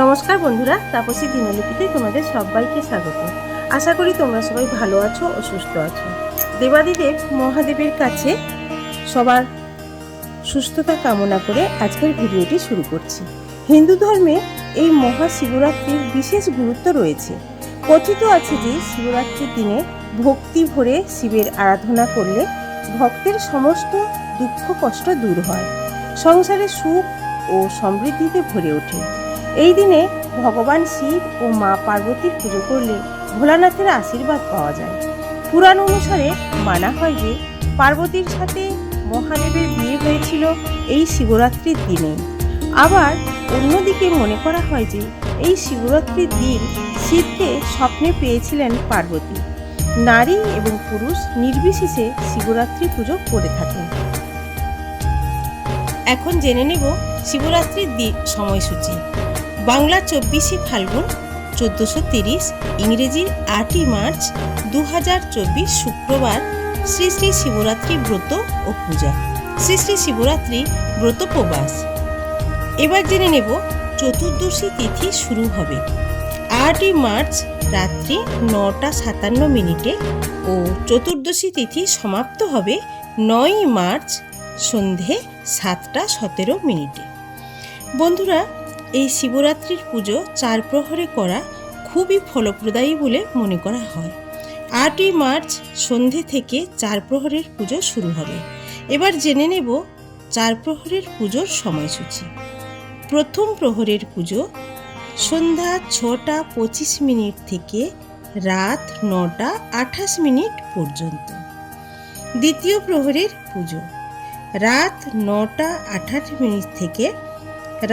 নমস্কার বন্ধুরা, তাপসী দিনলিপিতে তোমাদের সবাইকে স্বাগত। আশা করি তোমরা সবাই ভালো আছো ও সুস্থ আছো। দেবাদিদেব মহাদেবের কাছে সবার সুস্থতা কামনা করে আজকের ভিডিওটি শুরু করছি। হিন্দু ধর্মে এই মহাশিবরাত্রির বিশেষ গুরুত্ব রয়েছে। কথিত আছে যে শিবরাত্রির দিনে ভক্তি ভরে শিবের আরাধনা করলে ভক্তের সমস্ত দুঃখ কষ্ট দূর হয়, সংসারে সুখ ও সমৃদ্ধিতে ভরে ওঠে। এই দিনে ভগবান শিব ও মা পার্বতীর পুজো করলে ভোলানাথের আশীর্বাদ পাওয়া যায়। পুরাণ অনুসারে মানা হয় যে পার্বতীর সাথে মহাদেবের বিয়ে হয়েছিল এই শিবরাত্রির দিনে। আবার অন্যদিকে মনে করা হয় যে এই শিবরাত্রির দিন শিবকে স্বপ্নে পেয়েছিলেন পার্বতী। নারী এবং পুরুষ নির্বিশেষে শিবরাত্রি পুজো করে থাকেন। এখন জেনে নেব শিবরাত্রির সময়সূচি। বাংলা 24শে ফাল্গুন 1430, ইংরেজির 8ই মার্চ 2024 শুক্রবার শ্রী শ্রী শিবরাত্রি ব্রত ও পূজা, শ্রী শ্রী শিবরাত্রি ব্রতোপবাস। এবার জেনে নেব চতুর্দশী তিথি শুরু হবে 8ই মার্চ রাত্রি 9টা 57 মিনিটে ও চতুর্দশী তিথি সমাপ্ত হবে 9ই মার্চ সন্ধে 7টা 17 মিনিটে। বন্ধুরা, এই শিবরাত্রির পুজো 4 প্রহরে করা খুবই ফলপ্রদায়ী বলে মনে করা হয়। 8ই মার্চ সন্ধে থেকে 4 প্রহরের পুজো শুরু হবে। এবার জেনে নেব 4 প্রহরের পুজোর সময়সূচি। প্রথম প্রহরের পুজো সন্ধ্যা 6টা 25 মিনিট থেকে রাত 9টা 28 মিনিট পর্যন্ত। দ্বিতীয় প্রহরের পুজো রাত 9টা 28 মিনিট থেকে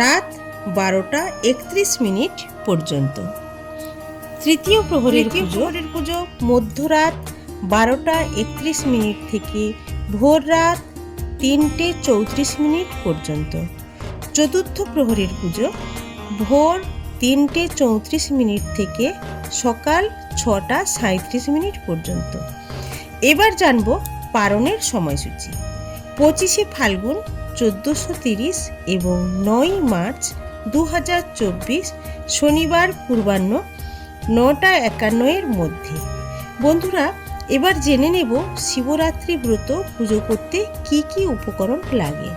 রাত 12টা 31 মিনিট পর্যন্ত। তৃতীয় প্রহরের পুজো মধ্যরাত 12টা 31 মিনিট থেকে ভোর রাত 3টে 34 মিনিট পর্যন্ত। চতুর্থ প্রহরের পুজো ভোর 3টে 34 মিনিট থেকে সকাল 6টা 37 মিনিট পর্যন্ত। এবার জানব পারণের সময়সূচি। 25শে ফাল্গুন 1430 এবং 9ই মার্চ 2024 শনিবার পূর্বাহ্ন 9টা 51 মধ্যে। বন্ধুরা, এবার জেনে নেব শিবরাত্রি ব্রত পুজো করতে কি কি উপকরণ লাগে।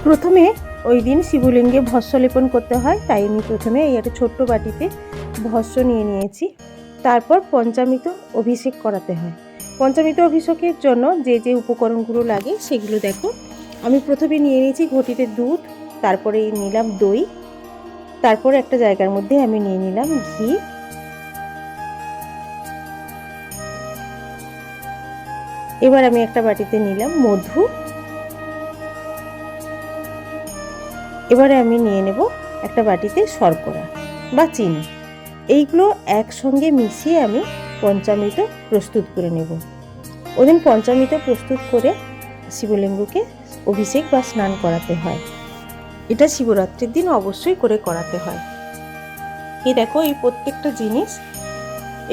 প্রথমে ওই দিন শিবলিঙ্গে ভস্য লেপন করতে হয়, তাই আমি প্রথমে এই একটা ছোট্ট বাটিতে ভস্য নিয়ে নিয়েছি। তারপর পঞ্চামৃত অভিষেক করাতে হয়। পঞ্চামৃত অভিষেকের জন্য যে যে উপকরণগুলো লাগে সেগুলো দেখো। আমি প্রথমে নিয়ে নিয়েছি ঘটিতে দুধ, তারপরে নিলাম দই, তারপর একটা জায়গার মধ্যে আমি নিয়ে নিলাম ঘি, এবার আমি একটা বাটিতে নিলাম মধু, এবারে আমি নিয়ে নেব একটা বাটিতে শর্করা বা চিনি। এইগুলো একসঙ্গে মিশিয়ে আমি পঞ্চামৃত প্রস্তুত করে নেব। ওদিন পঞ্চামৃত প্রস্তুত করে শিবলিঙ্গকে অভিষেক বা স্নান করাতে হয়। এটা শিবরাত্রির দিন অবশ্যই করে করাতে হয়। এই দেখো, এই প্রত্যেকটা জিনিস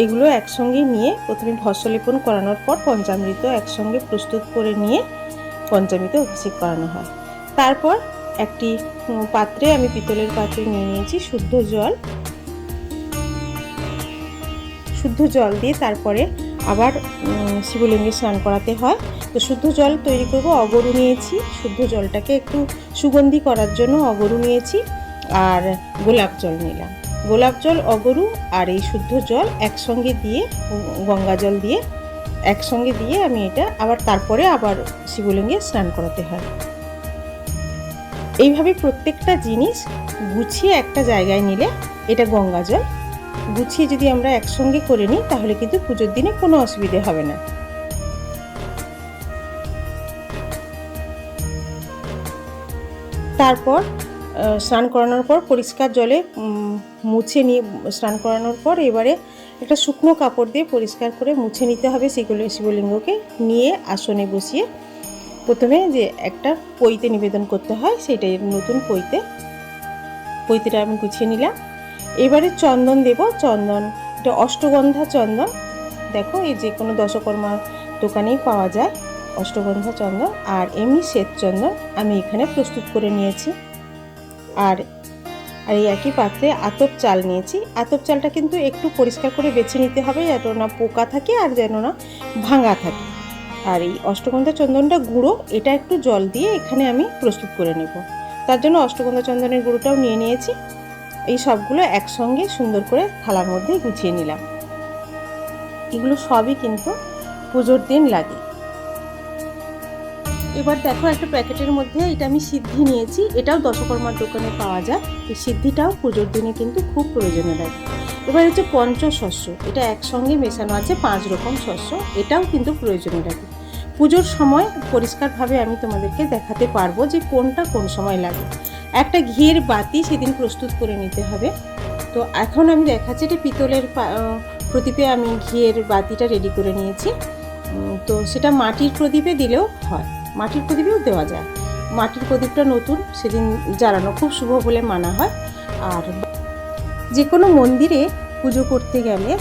এগুলো একসঙ্গে নিয়ে প্রথমে ভস্য লেপন করানোর পর পঞ্চামৃত একসঙ্গে প্রস্তুত করে নিয়ে পঞ্চামৃত অভিষেক করানো হয়। তারপর একটি পাত্রে, আমি পিতলের পাত্রে নিয়ে নিয়েছি শুদ্ধ জল দিয়ে তারপরে আবার শিবলিঙ্গে স্নান করাতে হয়। তো শুদ্ধ জল তৈরি করব। অগরু নিয়েছি, শুদ্ধ জলটাকে একটু সুগন্ধি করার জন্য অগরু নিয়েছি, আর গোলাপ জল নিলাম। গোলাপ জল, অগরু আর এই শুদ্ধ জল একসঙ্গে দিয়ে, গঙ্গা জল দিয়ে একসঙ্গে দিয়ে আমি এটা তারপরে আবার শিবলিঙ্গে স্নান করাতে হয়। এইভাবে প্রত্যেকটা জিনিস গুছিয়ে একটা জায়গায় নিলে, এটা গঙ্গা জল গুছিয়ে যদি আমরা একসঙ্গে করে নিই তাহলে কিন্তু পুজোর দিনে কোনো অসুবিধে হবে না। তারপর স্নান করানোর পর পরিষ্কার জলে মুছে নিয়ে স্নান করানোর পর এবারে একটা শুকনো কাপড় দিয়ে পরিষ্কার করে মুছে নিতে হবে সেগুলো। শিবলিঙ্গকে নিয়ে আসনে বসিয়ে প্রথমে যে একটা পইতে নিবেদন করতে হয়, সেটাই নতুন পইতেটা আমি গুছিয়ে নিলাম। এবারে চন্দন দেব। চন্দন, এটা অষ্টগন্ধা চন্দন। দেখো, এই যে কোনো দশকর্মার দোকানেই পাওয়া যায় অষ্টগন্ধা চন্দন। আর এমনি শ্বেত চন্দন আমি এখানে প্রস্তুত করে নিয়েছি। আর আর এই একই পাত্রে আতপ চাল নিয়েছি। আতপ চালটা কিন্তু একটু পরিষ্কার করে বেছে নিতে হবে, যেন না পোকা থাকে আর যেন না ভাঙা থাকে। আর এই অষ্টগন্ধা চন্দনটা গুঁড়ো, এটা একটু জল দিয়ে এখানে আমি প্রস্তুত করে নেব। তার জন্য অষ্টগন্ধা চন্দনের গুঁড়োটাও নিয়ে নিয়েছি। এই সবগুলো একসঙ্গে সুন্দর করে থালার মধ্যে গুছিয়ে নিলাম। এগুলো সবই কিন্তু পুজোর দিন লাগে। এবার দেখো একটা প্যাকেটের মধ্যে এটা আমি সিদ্ধি নিয়েছি, এটাও দশকর্মার দোকানে পাওয়া যায়। এই সিদ্ধিটাও পুজোর দিনে কিন্তু খুব প্রয়োজনে লাগে। এবার হচ্ছে পঞ্চশস্য, এটা একসঙ্গে মেশানো আছে 5 রকম শস্য, এটাও কিন্তু প্রয়োজনে লাগে। পুজোর সময় পরিষ্কারভাবে আমি তোমাদেরকে দেখাতে পারবো যে কোনটা কোন সময় লাগে। একটা ঘিয়ের বাতি সেদিন প্রস্তুত করে নিতে হবে। তো এখন আমি দেখাচ্ছি, এটা পিতলের প্রদীপে আমি ঘিয়ের বাতিটা রেডি করে নিয়েছি। তো সেটা মাটির প্রদীপে দিলেও হয়, মাটির প্রদীপেও দেওয়া যায়। মাটির প্রদীপটা নতুন সেদিন জ্বালানো খুব শুভ বলে মানা হয়। আর যে কোনো মন্দিরে পুজো করতে গেলে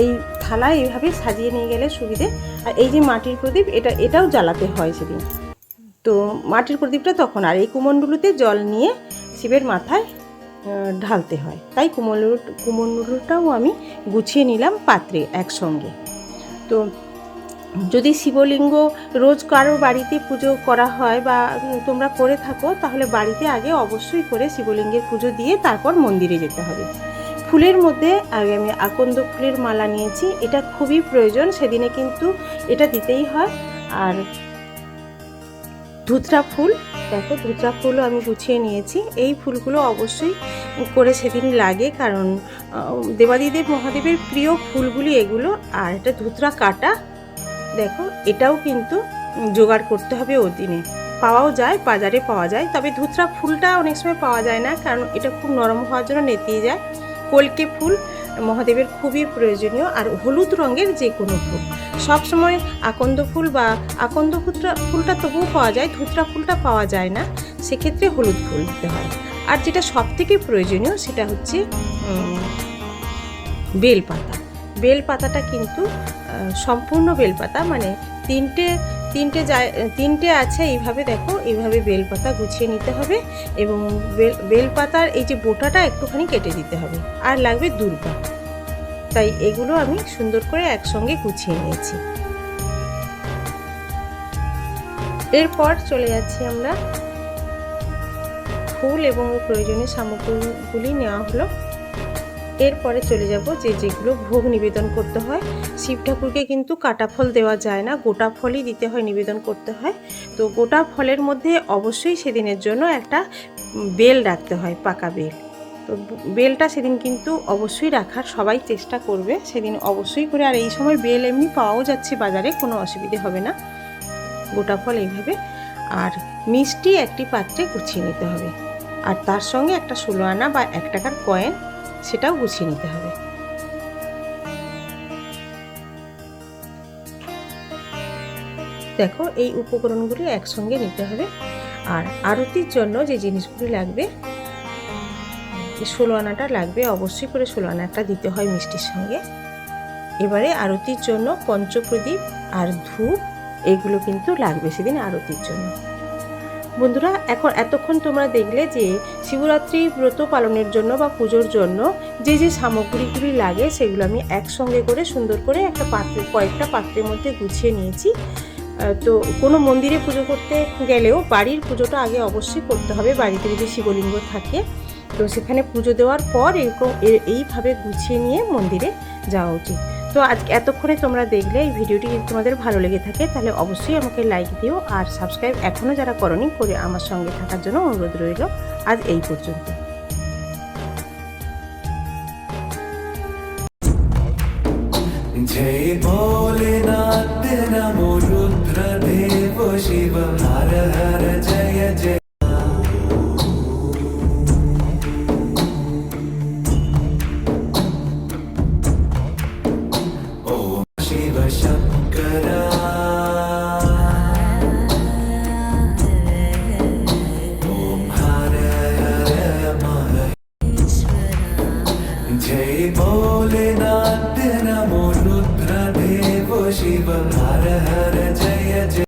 এই থালা এইভাবে সাজিয়ে নিয়ে গেলে সুবিধে। আর এই যে মাটির প্রদীপ, এটাও জ্বালাতে হয় সেদিন। তো মাটির প্রদীপটা তখন, আর এই কুমণ্ডলুতে জল নিয়ে শিবের মাথায় ঢালতে হয়, তাই কুমণ্ডলুটাও আমি গুছিয়ে নিলাম পাত্রে একসঙ্গে। তো যদি শিবলিঙ্গ রোজ কারোর বাড়িতে পুজো করা হয় বা তোমরা করে থাকো, তাহলে বাড়িতে আগে অবশ্যই করে শিবলিঙ্গের পুজো দিয়ে তারপর মন্দিরে যেতে হবে। ফুলের মধ্যে আগে আমি আকন্দ ফুলের মালা নিয়েছি, এটা খুবই প্রয়োজন, সেদিনে কিন্তু এটা দিতেই হয়। আর ধুতরা ফুল, দেখো ধুতরা ফুলও আমি গুছিয়ে নিয়েছি। এই ফুলগুলো অবশ্যই করে সেদিন লাগে, কারণ দেবাদিদেব মহাদেবের প্রিয় ফুলগুলি এগুলো। আর এটা ধুতরা কাটা, দেখো এটাও কিন্তু জোগাড় করতে হবে ওই দিনে। পাওয়াও যায়, বাজারে পাওয়া যায়, তবে ধুতরা ফুলটা অনেক সময় পাওয়া যায় না, কারণ এটা খুব নরম হওয়ার জন্য নেতিয়ে যায়। কলকে ফুল মহাদেবের খুবই প্রয়োজনীয়। আর হলুদ রঙের যে কোনো ফুল, সবসময় আকন্দ ফুল বা আকন্দ ফুলটা তবুও পাওয়া যায়, ধুতরা ফুলটা পাওয়া যায় না, সেক্ষেত্রে হলুদ ফুল দিতে হয়। আর যেটা সব থেকে প্রয়োজনীয় সেটা হচ্ছে বেলপাতা। বেলপাতাটা কিন্তু সম্পূর্ণ বেলপাতা, মানে তিনটে আছে এইভাবে, দেখো এইভাবে বেলপাতা গুছিয়ে নিতে হবে। এবং বেলপাতার এই যে বোটাটা একটুখানি কেটে দিতে হবে। আর লাগবে দূর্বা, তাই এগুলো আমি সুন্দর করে একসঙ্গে গুছিয়ে নিয়েছি। এরপর চলে যাচ্ছি আমরা, ফুল এবং প্রয়োজনীয় সামগ্রীগুলি নেওয়া হলো। এরপরে চলে যাব যেগুলো ভোগ নিবেদন করতে হয়। শিব ঠাকুরকে কিন্তু কাটা ফল দেওয়া যায় না, গোটা ফলই দিতে হয়, নিবেদন করতে হয়। তো গোটা ফলের মধ্যে অবশ্যই সেদিনের জন্য একটা বেল রাখতে হয়, পাকা বেল। তো বেলটা সেদিন কিন্তু অবশ্যই রাখার সবাই চেষ্টা করবে সেদিন অবশ্যই করে। আর এই সময় বেল এমনি পাওয়াও যাচ্ছে বাজারে, কোনো অসুবিধে হবে না। গোটা ফল এইভাবে, আর মিষ্টি একটি পাত্রে গুছিয়ে নিতে হবে। আর তার সঙ্গে একটা 16 আনা বা 1 টাকার কয়েন, সেটাও গুছিয়ে নিতে হবে। দেখো এই উপকরণগুলি একসঙ্গে নিতে হবে। আর আরতির জন্য যে জিনিসগুলি লাগবে, 16 আনাটা লাগবে অবশ্যই করে, 16 আনা একটা দিতে হয় মিষ্টির সঙ্গে। এবারে আরতির জন্য পঞ্চপ্রদীপ আর ধূপ, এগুলো কিন্তু লাগবে সেদিন আরতির জন্য। বন্ধুরা, এতক্ষণ তোমরা দেখলে যে শিবরাত্রি ব্রত পালনের জন্য বা পুজোর জন্য যে সামগ্রীগুলি লাগে, সেগুলো আমি একসঙ্গে করে সুন্দর করে একটা পাত্রে, কয়েকটা পাত্রের মধ্যে গুছিয়ে নিয়েছি। তো কোনো মন্দিরে পুজো করতে গেলেও বাড়ির পুজোটা আগে অবশ্যই করতে হবে, বাড়িতে যদি শিবলিঙ্গ থাকে। তো সেখানে পুজো দেওয়ার পর এইভাবে গুছিয়ে নিয়ে মন্দিরে যাওয়া উচিত। তো আজকে এতক্ষণে তোমরা দেখলে এই ভিডিওটি যদি তোমাদের ভালো লেগে থাকে, তাহলে অবশ্যই আমাকে লাইক দিও। আর সাবস্ক্রাইব এখনও যারা করনি, করে আমার সঙ্গে থাকার জন্য অনুরোধ রইল। আজ এই পর্যন্ত। जय भोलेनाथ नमो रुद्रदेव शिव हर हर जय जय। ओम शिव शंकरा, ओम हर हर महेश्वरा। जय भोलेनाथ नमो रुद्रदेव शिव हर हर जय जय।